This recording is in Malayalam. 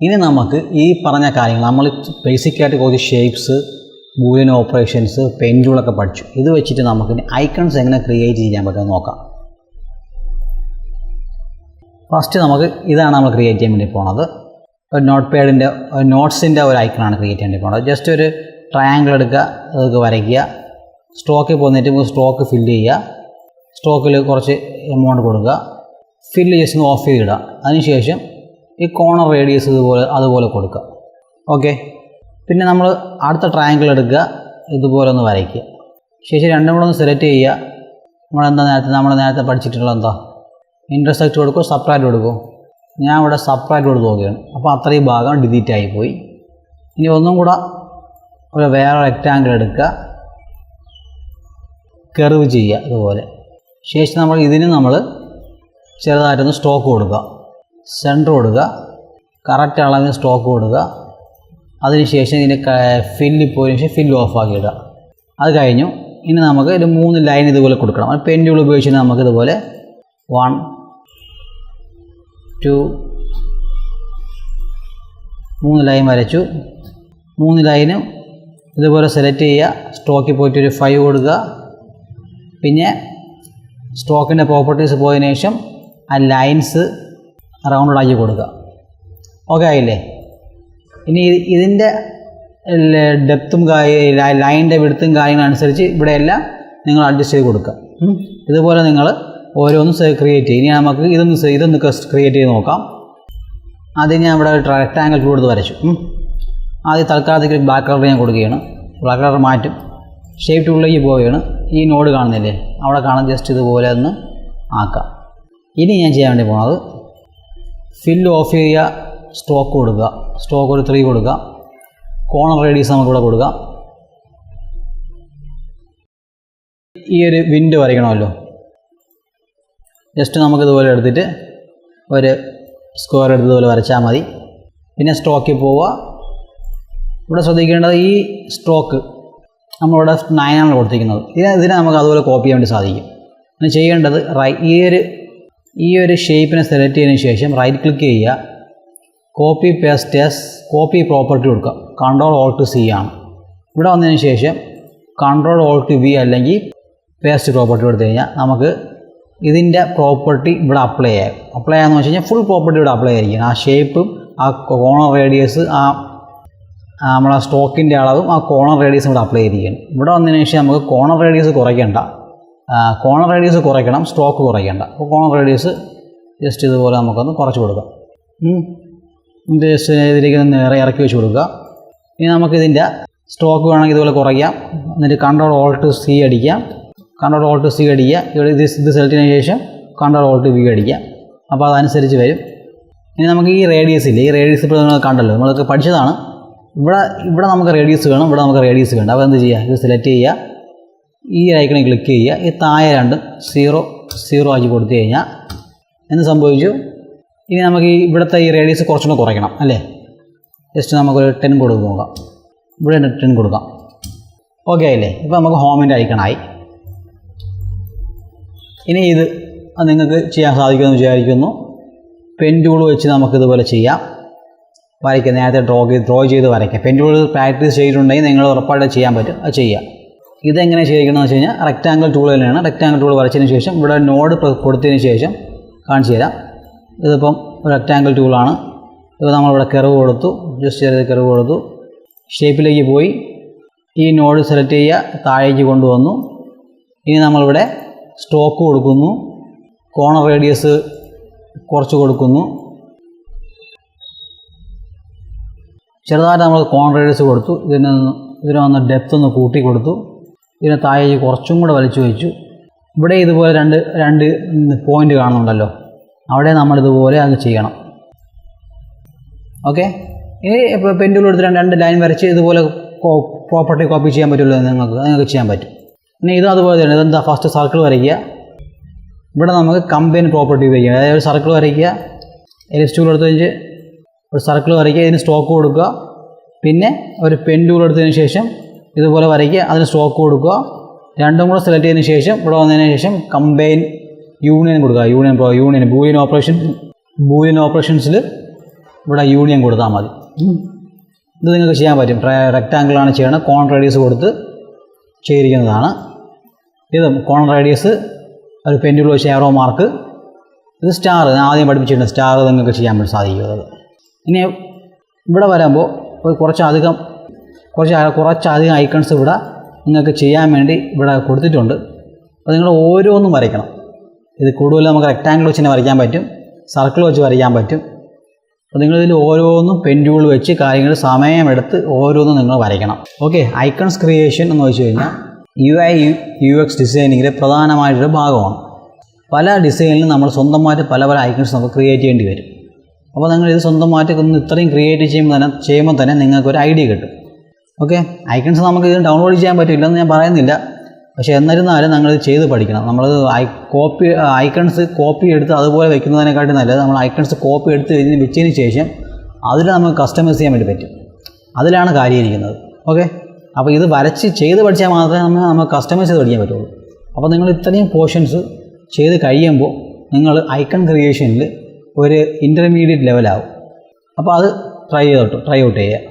ഇനി നമുക്ക് ഈ പറഞ്ഞ കാര്യങ്ങൾ നമ്മൾ ബേസിക്കായിട്ട് കുറച്ച് ഷേപ്സ്, ബൂലിയൻ ഓപ്പറേഷൻസ്, പെൻഡുകളൊക്കെ പഠിച്ചു. ഇത് വെച്ചിട്ട് നമുക്കിനി ഐക്കൺസ് എങ്ങനെ ക്രിയേറ്റ് ചെയ്യാൻ പറ്റുമെന്ന് നോക്കാം. ഫസ്റ്റ് നമുക്ക് ഇതാണ് നമ്മൾ ക്രിയേറ്റ് ചെയ്യാൻ വേണ്ടി പോകുന്നത്. ഒരു നോട്ട് പാഡിൻ്റെ നോട്ട്സിൻ്റെ ഒരു ഐക്കണാണ് ക്രിയേറ്റ് ചെയ്യാൻ വേണ്ടി പോകുന്നത്. ജസ്റ്റ് ഒരു ട്രയാങ്കിൾ എടുക്കുക, അതൊക്കെ വരയ്ക്കുക. സ്ട്രോക്കിൽ പോന്നിട്ട് സ്ട്രോക്ക് ഫില്ല് ചെയ്യുക. സ്ട്രോക്കിൽ കുറച്ച് എമൗണ്ട് കൊടുക്കുക. ഫില്ല് ജസ്റ്റ് ഓഫ് ചെയ്തിടുക. അതിനുശേഷം ഈ കോർണർ റേഡിയസ് അതുപോലെ കൊടുക്കുക. ഓക്കെ. പിന്നെ നമ്മൾ അടുത്ത ട്രയാങ്കിൾ എടുക്കുക, ഇതുപോലെ ഒന്ന് വരയ്ക്കുക. ശേഷം രണ്ടും കൂടെ ഒന്ന് സെലക്ട് ചെയ്യുക. നമ്മൾ നേരത്തെ പഠിച്ചിട്ടുള്ള എന്താ ഇൻ്റർസെക്റ്റ് കൊടുക്കും, സബ്ട്രാക്റ്റ് കൊടുക്കും. ഞാൻ ഇവിടെ സബ്ട്രാക്റ്റ് കൊടുത്ത് നോക്കുകയാണ്. അപ്പോൾ അത്രയും ഭാഗം ഡിലീറ്റ് ആയിപ്പോയി. ഇനി ഒന്നും കൂടെ വേറെ റെക്റ്റാങ്കിൾ എടുക്കുക, കർവ് ചെയ്യുക ഇതുപോലെ. ശേഷം നമ്മൾ ചെറുതായിട്ടൊന്ന് സ്ട്രോക്ക് കൊടുക്കുക, സെൻറ്റർ കൊടുക്കുക, കറക്റ്റ് അളവിന് സ്ട്രോക്ക് കൊടുക്കുക. അതിനുശേഷം ഇതിൻ്റെ ഫില്ല് പോയതിനു ശേഷം ഫില്ല് ഓഫാക്കി ഇടുക. അത് കഴിഞ്ഞു. ഇനി നമുക്ക് ഒരു 3 ലൈൻ ഇതുപോലെ കൊടുക്കണം. അത് പെൻ ടൂൾ ഉപയോഗിച്ചിട്ട് നമുക്കിതുപോലെ 1 2 3 ലൈൻ വരച്ചു. 3 ലൈനും ഇതുപോലെ സെലക്ട് ചെയ്യുക. സ്ട്രോക്കിൽ പോയിട്ട് ഒരു 5 കൊടുക്കുക. പിന്നെ സ്ട്രോക്കിൻ്റെ പ്രോപ്പർട്ടീസ് പോയതിനു ശേഷം ആ ലൈൻസ് റൗണ്ടഡാക്കി കൊടുക്കുക. ഓക്കെ ആയില്ലേ? ഇനി ഇതിൻ്റെ ഡെപ്തും ലൈനിൻ്റെ വിഡ്ത്തും കാര്യങ്ങളനുസരിച്ച് ഇവിടെയെല്ലാം നിങ്ങൾ അഡ്ജസ്റ്റ് ചെയ്ത് കൊടുക്കുക. ഇതുപോലെ നിങ്ങൾ ഓരോന്നും ക്രിയേറ്റ് ചെയ്യും. ഇനി നമുക്ക് ഇതൊന്ന് ക്രിയേറ്റ് ചെയ്ത് നോക്കാം. ആദ്യം ഞാൻ ഇവിടെ റെക്റ്റാങ്കിൾ ടൂൾ എടുത്ത് വരച്ചു. ആദ്യം തൽക്കാലത്തേക്ക് ബ്ലാക്ക് കളർ ഞാൻ കൊടുക്കുകയാണ്. ബ്ലാക്ക് കളർ മാറ്റും. ഷേപ്പ് ടൂളിലേക്ക് പോവുകയാണ്. ഈ നോഡ് കാണുന്നില്ലേ, അവിടെ കാണാൻ ജസ്റ്റ് ഇതുപോലെ ഒന്ന് ആക്കാം. ഇനി ഞാൻ ചെയ്യാൻ വേണ്ടി പോകുന്നത് ഫില്ല് ഓഫ് ചെയ്യുക, സ്ട്രോക്ക് കൊടുക്കുക. സ്ട്രോക്ക് ഒരു 3 കൊടുക്കുക. കോർണർ റേഡിയസ് നമുക്കിവിടെ കൊടുക്കാം. ഈ ഒരു വിൻഡ് വരയ്ക്കണമല്ലോ. ജസ്റ്റ് നമുക്കിതുപോലെ എടുത്തിട്ട് ഒരു സ്ക്വയർ എടുത്തതുപോലെ വരച്ചാൽ മതി. പിന്നെ സ്ട്രോക്കിൽ പോവുക. ഇവിടെ ശ്രദ്ധിക്കേണ്ടത് ഈ സ്ട്രോക്ക് നമ്മളിവിടെ 9 ആണ് കൊടുത്തിരിക്കുന്നത്. ഇതിനെ നമുക്ക് അതുപോലെ കോപ്പി ചെയ്യാൻ വേണ്ടി സാധിക്കും. പിന്നെ ചെയ്യേണ്ടത് ഈ ഒരു ഷേപ്പിനെ സെലക്ട് ചെയ്തതിന് ശേഷം റൈറ്റ് ക്ലിക്ക് ചെയ്യുക. Copy paste as copy property കൊടുക്കുക. Ctrl+Alt+C ആണ്. ഇവിടെ വന്നതിന് ശേഷം Ctrl+Alt+V അല്ലെങ്കിൽ പേസ്റ്റ് പ്രോപ്പർട്ടി കൊടുത്തു കഴിഞ്ഞാൽ നമുക്ക് ഇതിൻ്റെ പ്രോപ്പർട്ടി ഇവിടെ അപ്ലൈ ചെയ്യാമെന്ന് വെച്ച് കഴിഞ്ഞാൽ ഫുൾ പ്രോപ്പർട്ടി ഇവിടെ അപ്ലൈ ആയിരിക്കും. ആ ഷേപ്പും ആ കോർണർ റേഡിയസ് നമ്മളെ സ്റ്റോക്കിൻ്റെ അളവും ആ കോർണർ റേഡിയസും ഇവിടെ അപ്ലൈ ചെയ്തിരിക്കുകയാണ്. ഇവിടെ വന്നതിന് ശേഷം നമുക്ക് കോർണർ റേഡിയസ് കുറയ്ക്കേണ്ട, കോർണർ റേഡിയസ് കുറയ്ക്കണം, സ്ട്രോക്ക് കുറയ്ക്കേണ്ട. അപ്പോൾ കോർണർ റേഡിയസ് ജസ്റ്റ് ഇതുപോലെ നമുക്കൊന്ന് കുറച്ച് കൊടുക്കാം. ഇത് ജസ്റ്റ് ഇതിലേക്ക് നേരെ ഇറക്കി വെച്ച് കൊടുക്കുക. ഇനി നമുക്കിതിൻ്റെ സ്ട്രോക്ക് വേണമെങ്കിൽ ഇതുപോലെ കുറയ്ക്കാം. എന്നിട്ട് Ctrl+Alt+C അടിക്കാം. Ctrl+Alt+C അടിക്കുക. ഇത് സെലക്ട് ചെയ്തതിന് ശേഷം Ctrl+Alt+V അടിക്കുക. അപ്പോൾ അതനുസരിച്ച് വരും. ഇനി നമുക്ക് ഈ റേഡിയസ് ഇല്ലേ, ഈ റേഡിയസ് ഇപ്പോൾ നമ്മൾ കണ്ടല്ലോ, നമ്മളൊക്കെ പഠിച്ചതാണ്. ഇവിടെ നമുക്ക് റേഡിയസ് വേണം, ഇവിടെ നമുക്ക് റേഡിയസ് വേണ്ട. അപ്പോൾ എന്ത് ചെയ്യുക, ഇത് സെലക്ട് ചെയ്യുക, ഈ ഐക്കണിൽ ക്ലിക്ക് ചെയ്യുക. ഈ താഴെ രണ്ടും 0 ആക്കി കൊടുത്തു കഴിഞ്ഞാൽ എന്ത് സംഭവിച്ചു? ഇനി നമുക്ക് ഈ ഇവിടുത്തെ ഈ റേഡിയസ് കുറച്ചുകൂടെ കുറയ്ക്കണം അല്ലേ. ജസ്റ്റ് നമുക്കൊരു 10 കൊടുത്ത് നോക്കാം. ഇവിടെ 10 കൊടുക്കാം. ഓക്കെ ആയില്ലേ? ഇപ്പോൾ നമുക്ക് ഹോമിൻ്റെ ഐക്കണായി. ഇനി ഇത് നിങ്ങൾക്ക് ചെയ്യാൻ സാധിക്കുമെന്ന് വിചാരിക്കുന്നു. പെൻ ടൂൾ വെച്ച് നമുക്കിതുപോലെ ചെയ്യാം. വരയ്ക്കുക, നേരത്തെ ഡ്രോ ചെയ്ത് വരയ്ക്കുക. പെൻ ടൂൾ പ്രാക്ടീസ് ചെയ്തിട്ടുണ്ടെങ്കിൽ നിങ്ങൾ ഉറപ്പായിട്ട് ചെയ്യാൻ പറ്റും. അത് ചെയ്യുക. ഇതെങ്ങനെ ചെയ്യിക്കണമെന്ന് വെച്ച് കഴിഞ്ഞാൽ റെക്റ്റാങ്കിൾ ടൂൾ തന്നെയാണ്. റെക്റ്റാങ്കിൾ ടൂൾ വരച്ചതിന് ശേഷം ഇവിടെ നോഡ് കൊടുത്തതിന് ശേഷം കാണിച്ചു തരാം. ഇതിപ്പം റെക്റ്റാങ്കിൾ ടൂളാണ്. ഇപ്പോൾ നമ്മളിവിടെ കർവ് കൊടുത്തു, ജസ്റ്റ് ചെയ്ത് കർവ് കൊടുത്തു. ഷേപ്പിലേക്ക് പോയി ഈ നോഡ് സെലക്ട് ചെയ്യുക, താഴേക്ക് കൊണ്ടുവന്നു. ഇനി നമ്മളിവിടെ സ്ട്രോക്ക് കൊടുക്കുന്നു, കോർണർ റേഡിയസ് കുറച്ച് കൊടുക്കുന്നു. ചെറുതായിട്ട് നമ്മൾ കോർണർ റേഡിയസ് കൊടുത്തു. ഇതിനൊന്ന് ഡെപ്ത് ഒന്ന് കൂട്ടി കൊടുത്തു. ഇതിനെ താഴേക്ക് കുറച്ചും കൂടെ വലിച്ചു വെച്ചു. ഇവിടെ ഇതുപോലെ രണ്ട് പോയിൻ്റ് കാണുന്നുണ്ടല്ലോ, അവിടെ നമ്മളിതുപോലെ അത് ചെയ്യണം. ഓക്കെ. ഇനി ഇപ്പോൾ പെൻ ടൂൾ എടുത്ത് 2 ലൈൻ വരച്ച് ഇതുപോലെ പ്രോപ്പർട്ടി കോപ്പി ചെയ്യാൻ പറ്റുമല്ലോ നിങ്ങൾക്ക് ചെയ്യാൻ പറ്റും. ഇനി ഇത് അതുപോലെ തന്നെ ഇതെന്താ, ഫസ്റ്റ് സർക്കിൾ വരയ്ക്കുക. ഇവിടെ നമുക്ക് കമ്പൈൻ പ്രോപ്പർട്ടി ഉപയോഗിക്കുക. അതായത് ഒരു സർക്കിൾ വരയ്ക്കുക, എലിപ്സ് ടൂൾ എടുത്ത് വെച്ച് ഒരു സർക്കിൾ വരയ്ക്കുക, ഇതിന് സ്ട്രോക്ക് കൊടുക്കുക. പിന്നെ ഒരു പെൻ ടൂൾ എടുത്തതിന് ശേഷം ഇതുപോലെ വരയ്ക്കുക, അതിന് സ്ട്രോക്ക് കൊടുക്കുക. രണ്ടും കൂടെ സെലക്ട് ചെയ്തതിന് ശേഷം ഇവിടെ വന്നതിന് ശേഷം കമ്പൈൻ യൂണിയൻ കൊടുക്കുക. ബൂലിയൻ ഓപ്പറേഷൻസിൽ ഇവിടെ യൂണിയൻ കൊടുത്താൽ മതി. ഇത് നിങ്ങൾക്ക് ചെയ്യാൻ പറ്റും. റെക്റ്റാങ്കിളാണ് ചെയ്യണം, കോൺ റേഡിയസ് കൊടുത്ത് ചെയ്തിരിക്കുന്നതാണ്. ഇത് കോൺ റേഡിയസ്, ഒരു പെൻഡുലം വെച്ച് ആരോ മാർക്ക്, ഇത് സ്റ്റാർ, ആദ്യം പഠിപ്പിച്ചിട്ടുണ്ട്. സ്റ്റാർ നിങ്ങൾക്ക് ചെയ്യാൻ വേണ്ടി സാധിക്കും. ഇനി ഇവിടെ വരുമ്പോൾ കുറച്ചധികം ഐക്കൺസ് ഇവിടെ നിങ്ങൾക്ക് ചെയ്യാൻ വേണ്ടി ഇവിടെ കൊടുത്തിട്ടുണ്ട്. അപ്പോൾ നിങ്ങൾ ഓരോന്നും വരയ്ക്കണം. ഇത് കൂടുതൽ നമുക്ക് റെക്റ്റാങ്കിൾ വെച്ച് തന്നെ വരയ്ക്കാൻ പറ്റും, സർക്കിൾ വെച്ച് വരയ്ക്കാൻ പറ്റും. അപ്പോൾ നിങ്ങളിതിൽ ഓരോന്നും പെൻ ടൂൾ വെച്ച് കാര്യങ്ങൾ സമയമെടുത്ത് ഓരോന്നും നിങ്ങൾ വരയ്ക്കണം. ഓക്കെ, ഐക്കൺസ് ക്രിയേഷൻ എന്ന് വെച്ച് കഴിഞ്ഞാൽ UI UX ഡിസൈനിങ്ങിലെ പ്രധാനമായിട്ടൊരു ഭാഗമാണ്. പല ഡിസൈനിലും നമ്മൾ സ്വന്തമായിട്ട് പല ഐക്കൺസ് നമുക്ക് ക്രിയേറ്റ് ചെയ്യേണ്ടി വരും. അപ്പോൾ നിങ്ങൾ ഇത് സ്വന്തമായിട്ട് ഇത്രയും ക്രിയേറ്റ് ചെയ്യുമ്പോൾ തന്നെ നിങ്ങൾക്കൊരു ഐഡിയ കിട്ടും. ഓക്കെ, ഐക്കൺസ് നമുക്ക് ഇത് ഡൗൺലോഡ് ചെയ്യാൻ പറ്റില്ലെന്ന് ഞാൻ പറയുന്നില്ല. പക്ഷേ എന്നിരുന്നാലും ഞങ്ങളിത് ചെയ്ത് പഠിക്കണം. നമ്മൾ ഐക്കൺസ് കോപ്പി എടുത്ത് അതുപോലെ വെക്കുന്നതിനെക്കാട്ടി നല്ലത് നമ്മൾ ഐക്കൺസ് കോപ്പി എടുത്ത് വെച്ചതിന് ശേഷം അതിൽ നമുക്ക് കസ്റ്റമൈസ് ചെയ്യാൻ വേണ്ടി പറ്റും. അതിലാണ് കാര്യം ഇരിക്കുന്നത്. ഓക്കെ, അപ്പോൾ ഇത് വരച്ച് ചെയ്ത് പഠിച്ചാൽ മാത്രമേ നമുക്ക് കസ്റ്റമൈസ് ചെയ്ത് പഠിക്കാൻ പറ്റുള്ളൂ. അപ്പോൾ നിങ്ങൾ ഇത്രയും പോർഷൻസ് ചെയ്ത് കഴിയുമ്പോൾ നിങ്ങൾ ഐക്കൺ ക്രിയേഷനിൽ ഒരു ഇൻ്റർമീഡിയറ്റ് ലെവലാവും. അപ്പോൾ അത് ട്രൈ ഔട്ട് ചെയ്യുക.